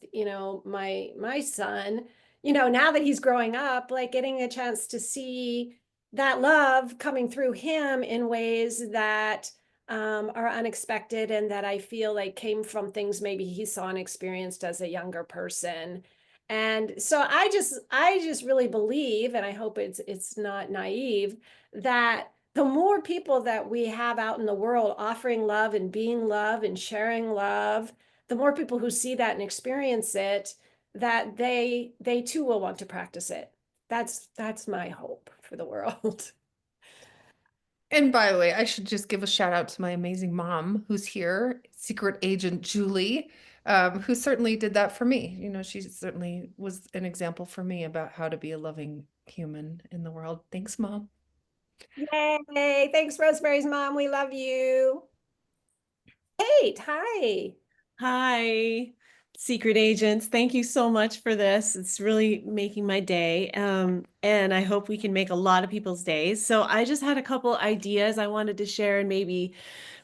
my son, now that he's growing up, like getting a chance to see that love coming through him in ways that are unexpected, and that I feel like came from things maybe he saw and experienced as a younger person. And so I just really believe, and I hope it's not naive, that the more people that we have out in the world offering love and being love and sharing love, the more people who see that and experience it, that they too will want to practice it. That's my hope for the world. And by the way, I should just give a shout out to my amazing mom who's here, Secret Agent Julie, who certainly did that for me. She certainly was an example for me about how to be a loving human in the world. Thanks, Mom. Yay! Thanks, Rosemary's mom. We love you. Kate, hi. Hi, secret agents. Thank you so much for this. It's really making my day. And I hope we can make a lot of people's days. So I just had a couple ideas I wanted to share and maybe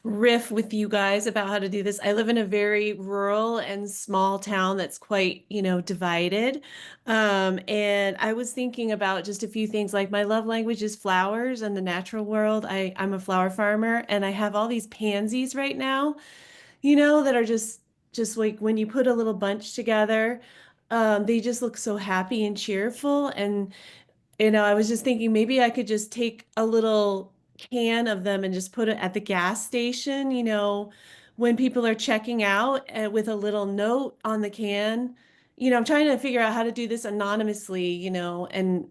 riff with you guys about how to do this. I live in a very rural and small town that's quite, divided. And I was thinking about just a few things, like my love language is flowers and the natural world. I'm a flower farmer, and I have all these pansies right now, that are just like when you put a little bunch together, they just look so happy and cheerful. And I was just thinking maybe I could just take a little can of them and just put it at the gas station, when people are checking out, with a little note on the can. I'm trying to figure out how to do this anonymously, and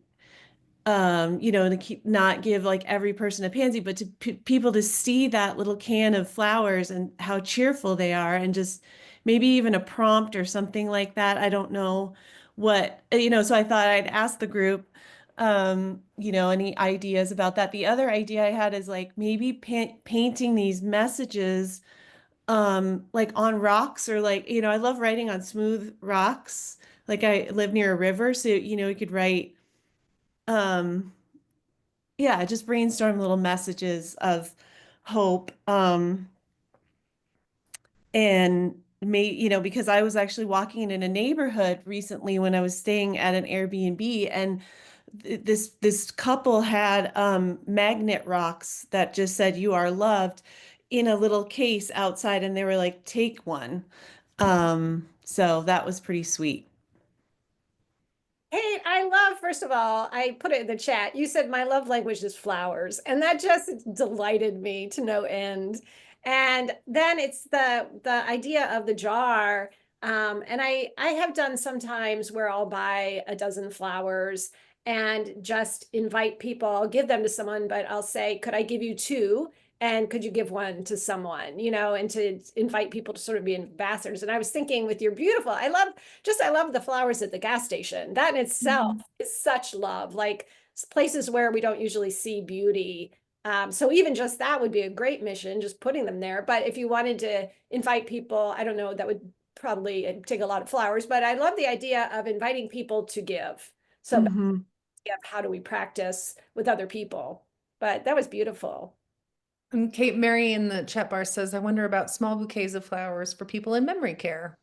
to keep, not give like every person a pansy, but to people to see that little can of flowers and how cheerful they are, and just maybe even a prompt or something like that. I don't know what, so I thought I'd ask the group, any ideas about that. The other idea I had is like maybe painting these messages, like on rocks, or like, I love writing on smooth rocks. Like I live near a river, so, you could write, um, yeah, just brainstorm little messages of hope. And because I was actually walking in a neighborhood recently when I was staying at an Airbnb, and this couple had magnet rocks that just said "You are loved" in a little case outside, and they were like, "Take one." So that was pretty sweet. Hey, I love, first of all, I put it in the chat. You said my love language is flowers, and that just delighted me to no end. And then it's the idea of the jar. And I have done sometimes where I'll buy a dozen flowers and just invite people. I'll give them to someone, but I'll say, could I give you two? And could you give one to someone, you know, and to invite people to sort of be ambassadors. And I was thinking with your beautiful, I love the flowers at the gas station. That in itself is such love, like places where we don't usually see beauty. So even just that would be a great mission, just putting them there. But if you wanted to invite people, I don't know, that would probably take a lot of flowers, but I love the idea of inviting people to give. So Mhm. how do we practice with other people? But that was beautiful. And Kate Mary in the chat bar says, I wonder about small bouquets of flowers for people in memory care.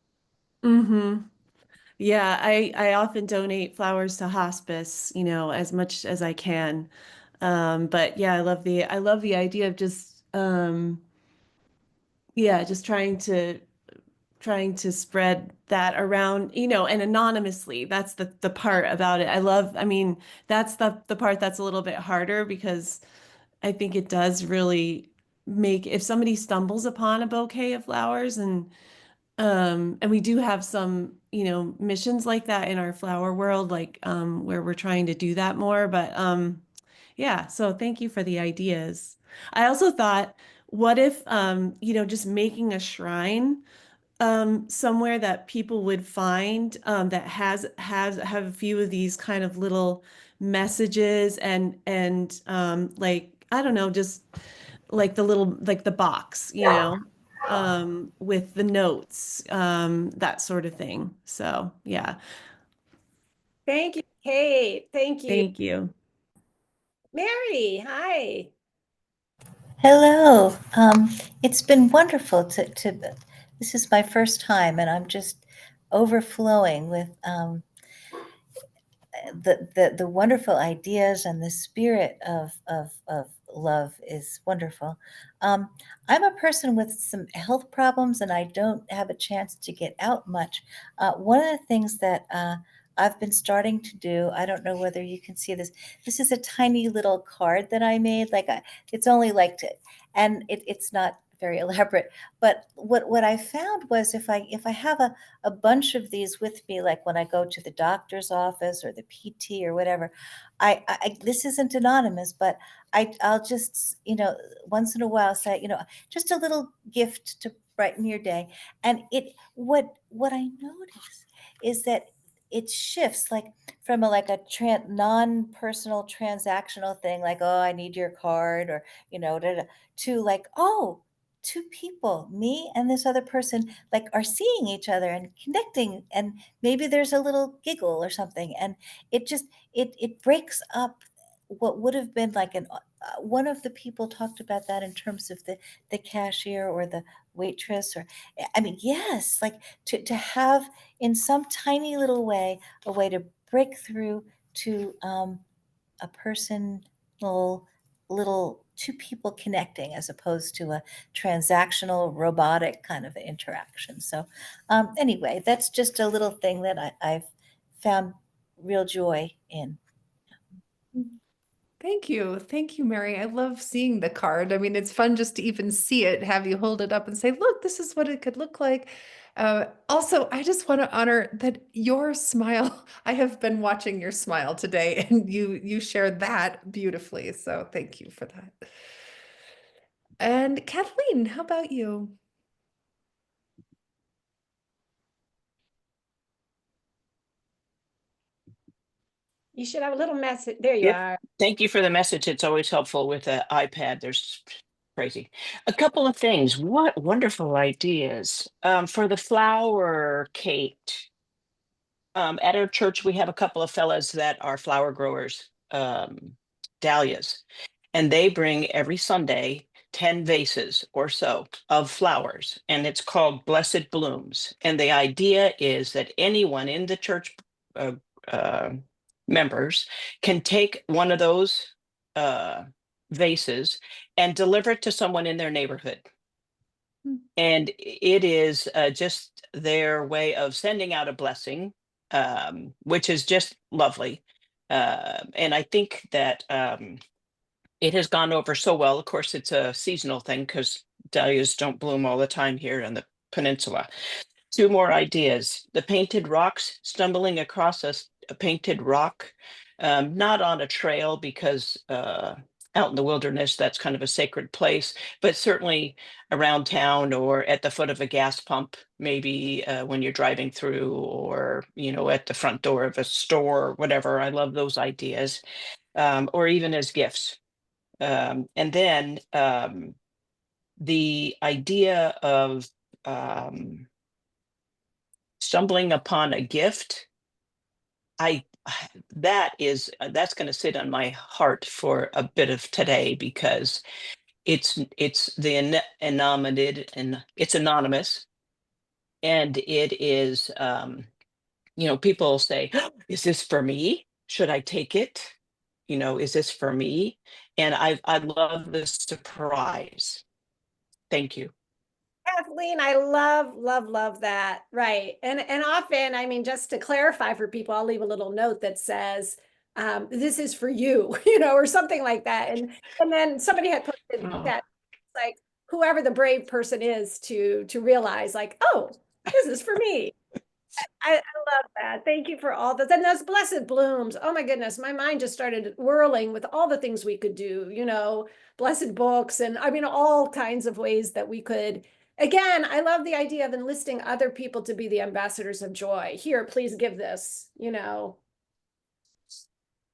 Yeah, I often donate flowers to hospice, you know, as much as I can. But yeah, I love the idea of just yeah, just trying to spread that around, you know, and anonymously. That's the part about it. I mean, that's the part that's a little bit harder because I think it does really make, if somebody stumbles upon a bouquet of flowers and we do have some, you know, missions like that in our flower world, like where we're trying to do that more. But yeah, so thank you for the ideas. I also thought, what if you know, just making a shrine somewhere that people would find that has have a few of these kind of little messages and like I don't know, just like the little like the box, you know, with the notes, that sort of thing. So yeah, Thank you, Kate. Thank you. thank you. Mary, hi. Hello. It's been wonderful this is my first time and I'm just overflowing with the wonderful ideas and the spirit of love is wonderful. Um, I'm a person with some health problems and I don't have a chance to get out much. One of the things that I've been starting to do, I don't know whether you can see this. This is a tiny little card that I made. It's only and it's not very elaborate. But what I found was if I have a bunch of these with me, like when I go to the doctor's office or the PT or whatever. This isn't anonymous, but I'll just, you know, once in a while say, you know, just a little gift to brighten your day. And what I notice is that it shifts like from non-personal transactional thing, like, oh, I need your card or, you know, to like, oh, two people, me and this other person, like are seeing each other and connecting, and maybe there's a little giggle or something, and it breaks up what would have been like one of the people talked about that in terms of the cashier or the waitress, or I mean, yes, like to have in some tiny little way a way to break through to a personal little two people connecting as opposed to a transactional robotic kind of interaction. So anyway, that's just a little thing that I've found real joy in. Thank you. Thank you, Mary. I love seeing the card. I mean, it's fun just to even see it, have you hold it up and say, look, this is what it could look like. Also, I just want to honor that your smile, I have been watching your smile today and you shared that beautifully. So thank you for that. And Kathleen, how about you? You should have a little message. There you Yep. are. Thank you for the message. It's always helpful with an iPad. There's crazy. A couple of things. What wonderful ideas. For the flower, Kate. At our church, we have a couple of fellas that are flower growers, dahlias, and they bring every Sunday 10 vases or so of flowers, and it's called Blessed Blooms. And the idea is that anyone in the church uh, uh, members can take one of those vases and deliver it to someone in their neighborhood. And it is just their way of sending out a blessing, which is just lovely. And I think that it has gone over so well. Of course, it's a seasonal thing because dahlias don't bloom all the time here on the peninsula. Two more ideas. The painted rocks, stumbling across a painted rock, not on a trail because out in the wilderness, that's kind of a sacred place, but certainly around town or at the foot of a gas pump, maybe when you're driving through, or, you know, at the front door of a store or whatever. I love those ideas. Or even as gifts. And then the idea of stumbling upon a gift, that's going to sit on my heart for a bit of today, because it's it's anonymous, and it is you know, people say, is this for me? Should I take it? You know, is this for me? And I love the surprise. Thank you. Kathleen, I love, love, love that. Right. And often, I mean, just to clarify for people, I'll leave a little note that says, this is for you, you know, or something like that. And then somebody had posted Oh. that, like, whoever the brave person is to realize, like, oh, this is for me. I love that. Thank you for all this. And those blessed blooms. Oh my goodness, my mind just started whirling with all the things we could do, you know, blessed books, and I mean, all kinds of ways that we could. Again, I love the idea of enlisting other people to be the ambassadors of joy. Here, please give this, you know.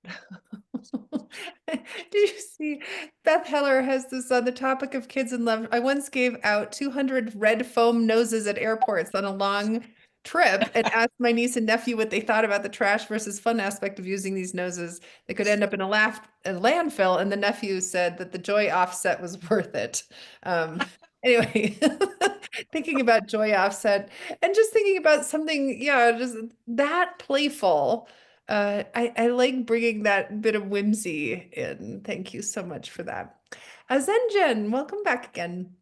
Do you see Beth Heller has this on the topic of kids in love? I once gave out 200 red foam noses at airports on a long trip and asked my niece and nephew what they thought about the trash versus fun aspect of using these noses. They could end up in a landfill, and the nephew said that the joy offset was worth it. Anyway, thinking about joy offset and just thinking about something, yeah, just that playful. I like bringing that bit of whimsy in. Thank you so much for that. Zenjen, welcome back again.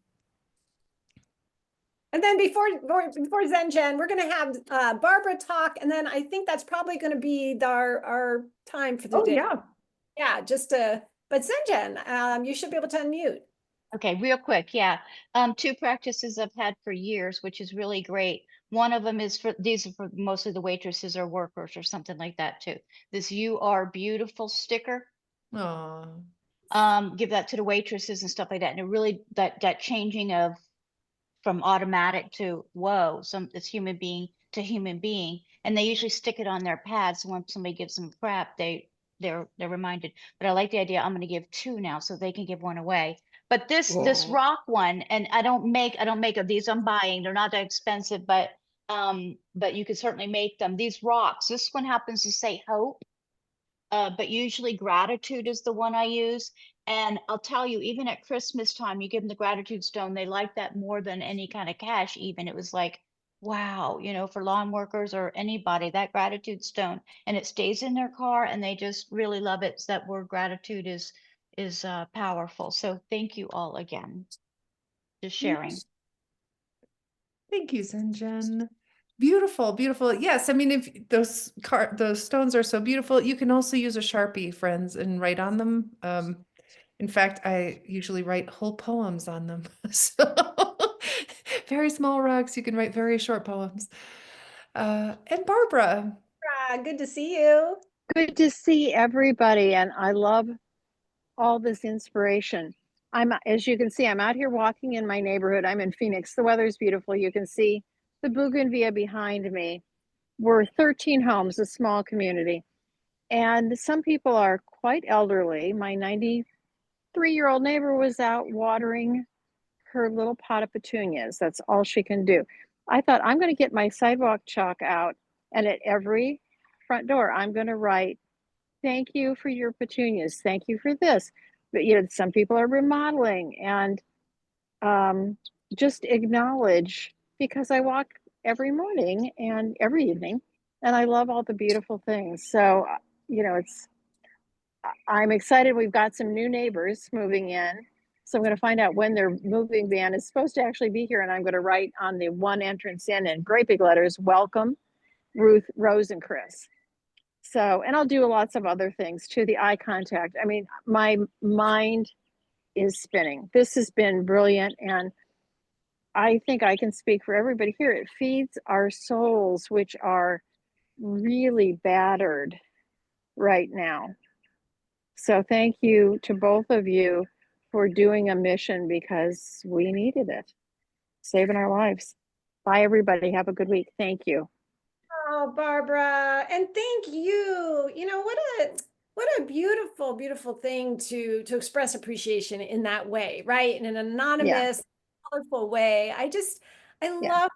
And then before Zenjen, we're going to have Barbara talk, and then I think that's probably going to be our time for the Oh, day. yeah. Yeah, but Zenjen, you should be able to unmute. Okay, real quick, yeah. Two practices I've had for years, which is really great. One of them is these are for mostly the waitresses or workers or something like that too. This "You Are Beautiful" sticker. Give that to the waitresses and stuff like that. And it really that changing of from automatic to whoa, it's human being to human being. And they usually stick it on their pads. So when somebody gives them crap, they're reminded. But I like the idea. I'm going to give two now so they can give one away. But this rock one, and I don't make of these. I'm buying. They're not that expensive, but you can certainly make them. These rocks. This one happens to say hope, but usually gratitude is the one I use. And I'll tell you, even at Christmas time, you give them the gratitude stone. They like that more than any kind of cash. Even it was like, wow, you know, for lawn workers or anybody, that gratitude stone, and it stays in their car, and they just really love it. So that word gratitude is powerful. So thank you all again. Just sharing. Thank you, Zenjen. Beautiful, beautiful. Yes, I mean, if those stones are so beautiful, you can also use a Sharpie, friends, and write on them. In fact, I usually write whole poems on them. So very small rocks, you can write very short poems. And Barbara. Good to see you. Good to see everybody, and I love all this inspiration. As you can see, I'm out here walking in my neighborhood. I'm in Phoenix. The weather is beautiful. You can see the bougainvillea behind me. We're 13 homes, a small community. And some people are quite elderly. My 93-year-old neighbor was out watering her little pot of petunias. That's all she can do. I thought, I'm going to get my sidewalk chalk out, and at every front door, I'm going to write, thank you for your petunias. Thank you for this. But you know, some people are remodeling, and just acknowledge, because I walk every morning and every evening, and I love all the beautiful things. So, you know, I'm excited. We've got some new neighbors moving in. So I'm going to find out when their moving van is supposed to actually be here. And I'm going to write on the one entrance in great big letters, welcome, Ruth, Rose, and Chris. So, and I'll do lots of other things too, the eye contact. I mean, my mind is spinning. This has been brilliant. And I think I can speak for everybody here. It feeds our souls, which are really battered right now. So thank you to both of you for doing a mission because we needed it, saving our lives. Bye, everybody. Have a good week. Thank you. Oh, Barbara, and thank you. You know, what a beautiful, beautiful thing to express appreciation in that way, right? In an anonymous, colorful way. I love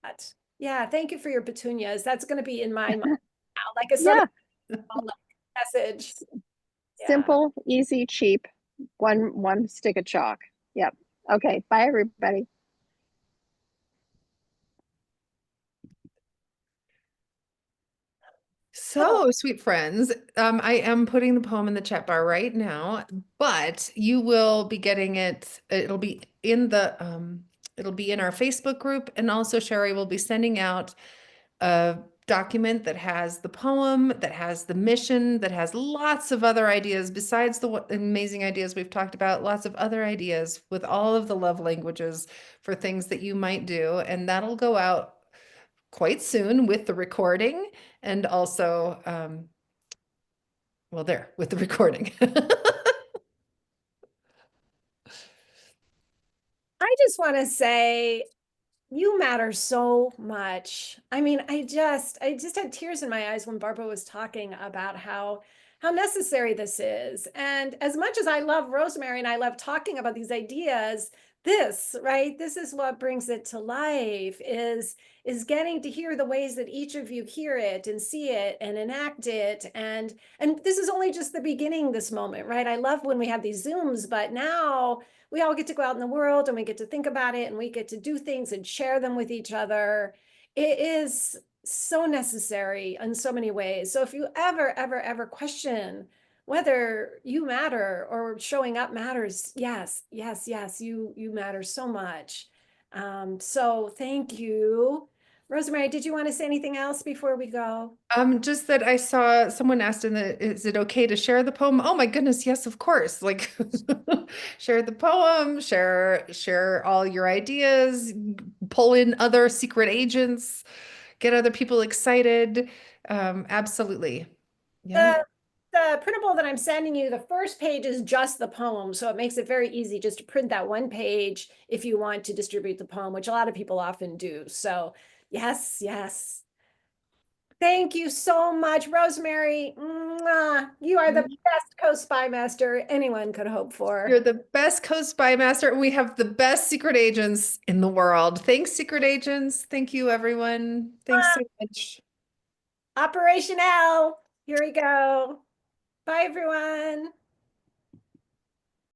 that. Yeah, thank you for your petunias. That's going to be in my mind now, like a sort of message. Yeah. Simple, easy, cheap. One stick of chalk. Yep. Okay. Bye, everybody. So, sweet friends, I am putting the poem in the chat bar right now, but you will be getting it. It'll be in it'll be in our Facebook group, and also Sherry will be sending out a document that has the poem, that has the mission, that has lots of other ideas besides the amazing ideas we've talked about, lots of other ideas with all of the love languages for things that you might do, and that'll go out quite soon with the recording and also, well, there with the recording. I just want to say you matter so much. I mean, I just had tears in my eyes when Barbara was talking about how necessary this is. And as much as I love Rosemary and I love talking about these ideas, right? This is what brings it to life is getting to hear the ways that each of you hear it and see it and enact it. And this is only just the beginning, this moment, right? I love when we have these Zooms, but now we all get to go out in the world and we get to think about it and we get to do things and share them with each other. It is so necessary in so many ways. So if you ever question whether you matter or showing up matters, yes, you matter so much. So thank you. Rosemary, did you want to say anything else before we go? Just that I saw someone asked is it okay to share the poem? Oh my goodness, yes, of course. Like share the poem, share all your ideas, pull in other secret agents, get other people excited. Absolutely. Yeah. The printable that I'm sending you, the first page is just the poem. So it makes it very easy just to print that one page if you want to distribute the poem, which a lot of people often do. So yes. Thank you so much, Rosemary. Mwah. You are the best co-spy master anyone could hope for. You're the best co-spy master, and we have the best secret agents in the world. Thanks, secret agents. Thank you, everyone. Thanks so much. Operation L. Here we go. Bye, everyone.